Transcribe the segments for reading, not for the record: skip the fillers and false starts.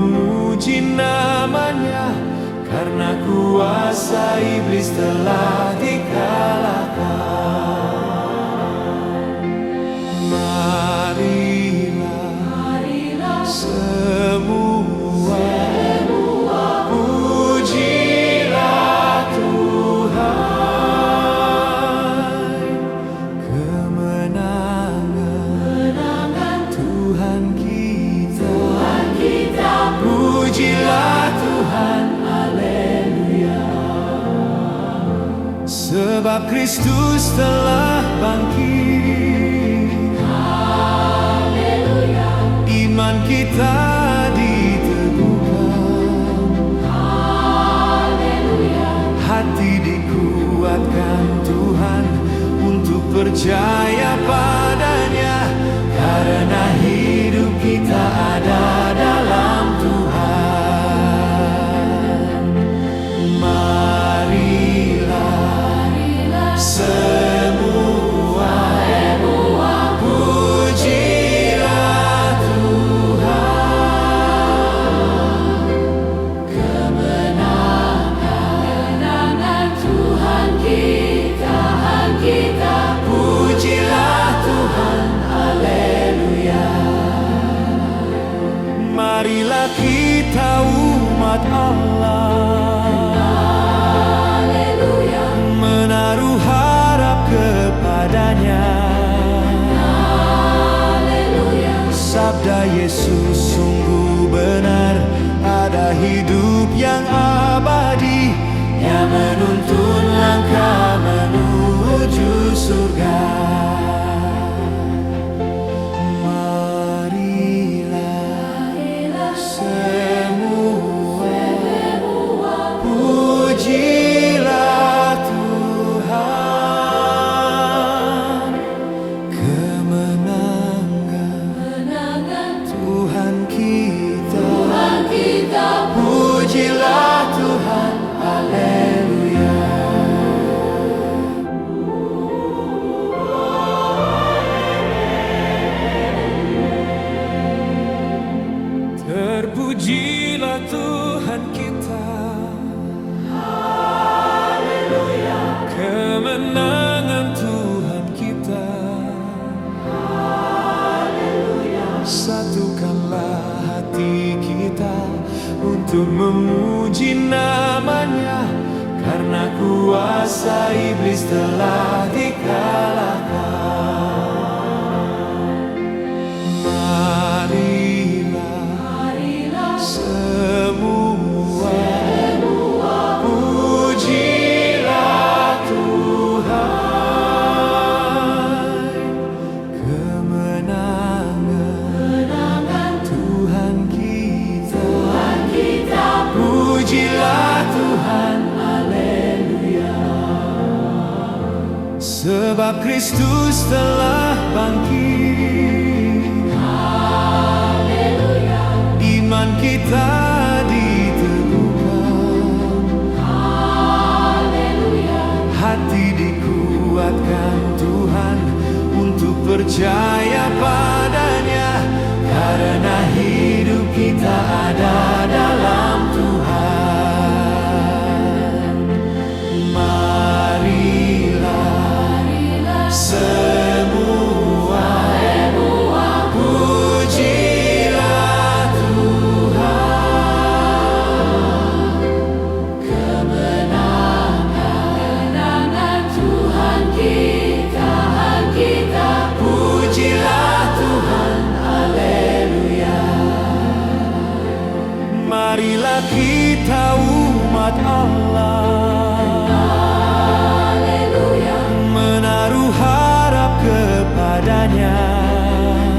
memuji namanya, karena kuasa iblis telah dikalahkan. Marilah semua pujilah Tuhan. Kemenangan Tuhan kita, pujilah Tuhan, haleluya. Sebab Kristus telah bangkit, haleluya. Iman kita diteguhkan, haleluya. Hati dikuatkan Tuhan untuk percaya padanya, karena hidup kita ada dalam Tuhan. Marilah semua pujilah Tuhan. Kemenangan Tuhan kita, pujilah Tuhan, haleluya. Marilah kita umat Allah, haleluya, menaruh harap kepadanya, haleluya. Sabda Yesus sungguh benar, ada hidup yang abadi yang menuntun langkah menuju surga. Marilah semua pujilah Tuhan. Kemenangan Tuhan kita, pujilah Tuhan, haleluya. Terpujilah Tuhan kita, haleluya. Kemenangan Tuhan kita, haleluya. Satukanlah hati kita untuk memuji namanya, karena kuasa iblis telah dikalahkan. Marilah semua pujilah Tuhan. Kemenangan Tuhan kita, pujilah Tuhan, haleluya. Sebab Kristus telah bangkit, haleluya. Iman kita diteguhkan, haleluya. Hati dikuatkan Tuhan untuk percaya padanya, karena hidup kita ada dalam Tuhan. Marilah semua pujilah Tuhan. Kemenangan Tuhan kita, pujilah Tuhan, haleluya. Marilah kita umat Allah, haleluya, menaruh harap kepadanya,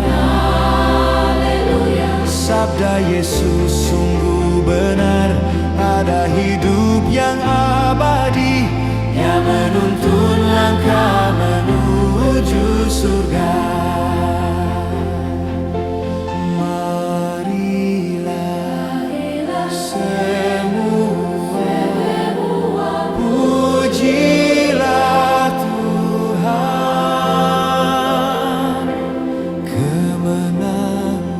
haleluya. Sabda Yesus sungguh benar, ada hidup yang abadi yang menuntun langkah menuju surga. Marilah semua pujilah Tuhan. Kemenangan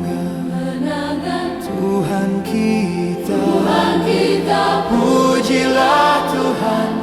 Tuhan kita, pujilah Tuhan.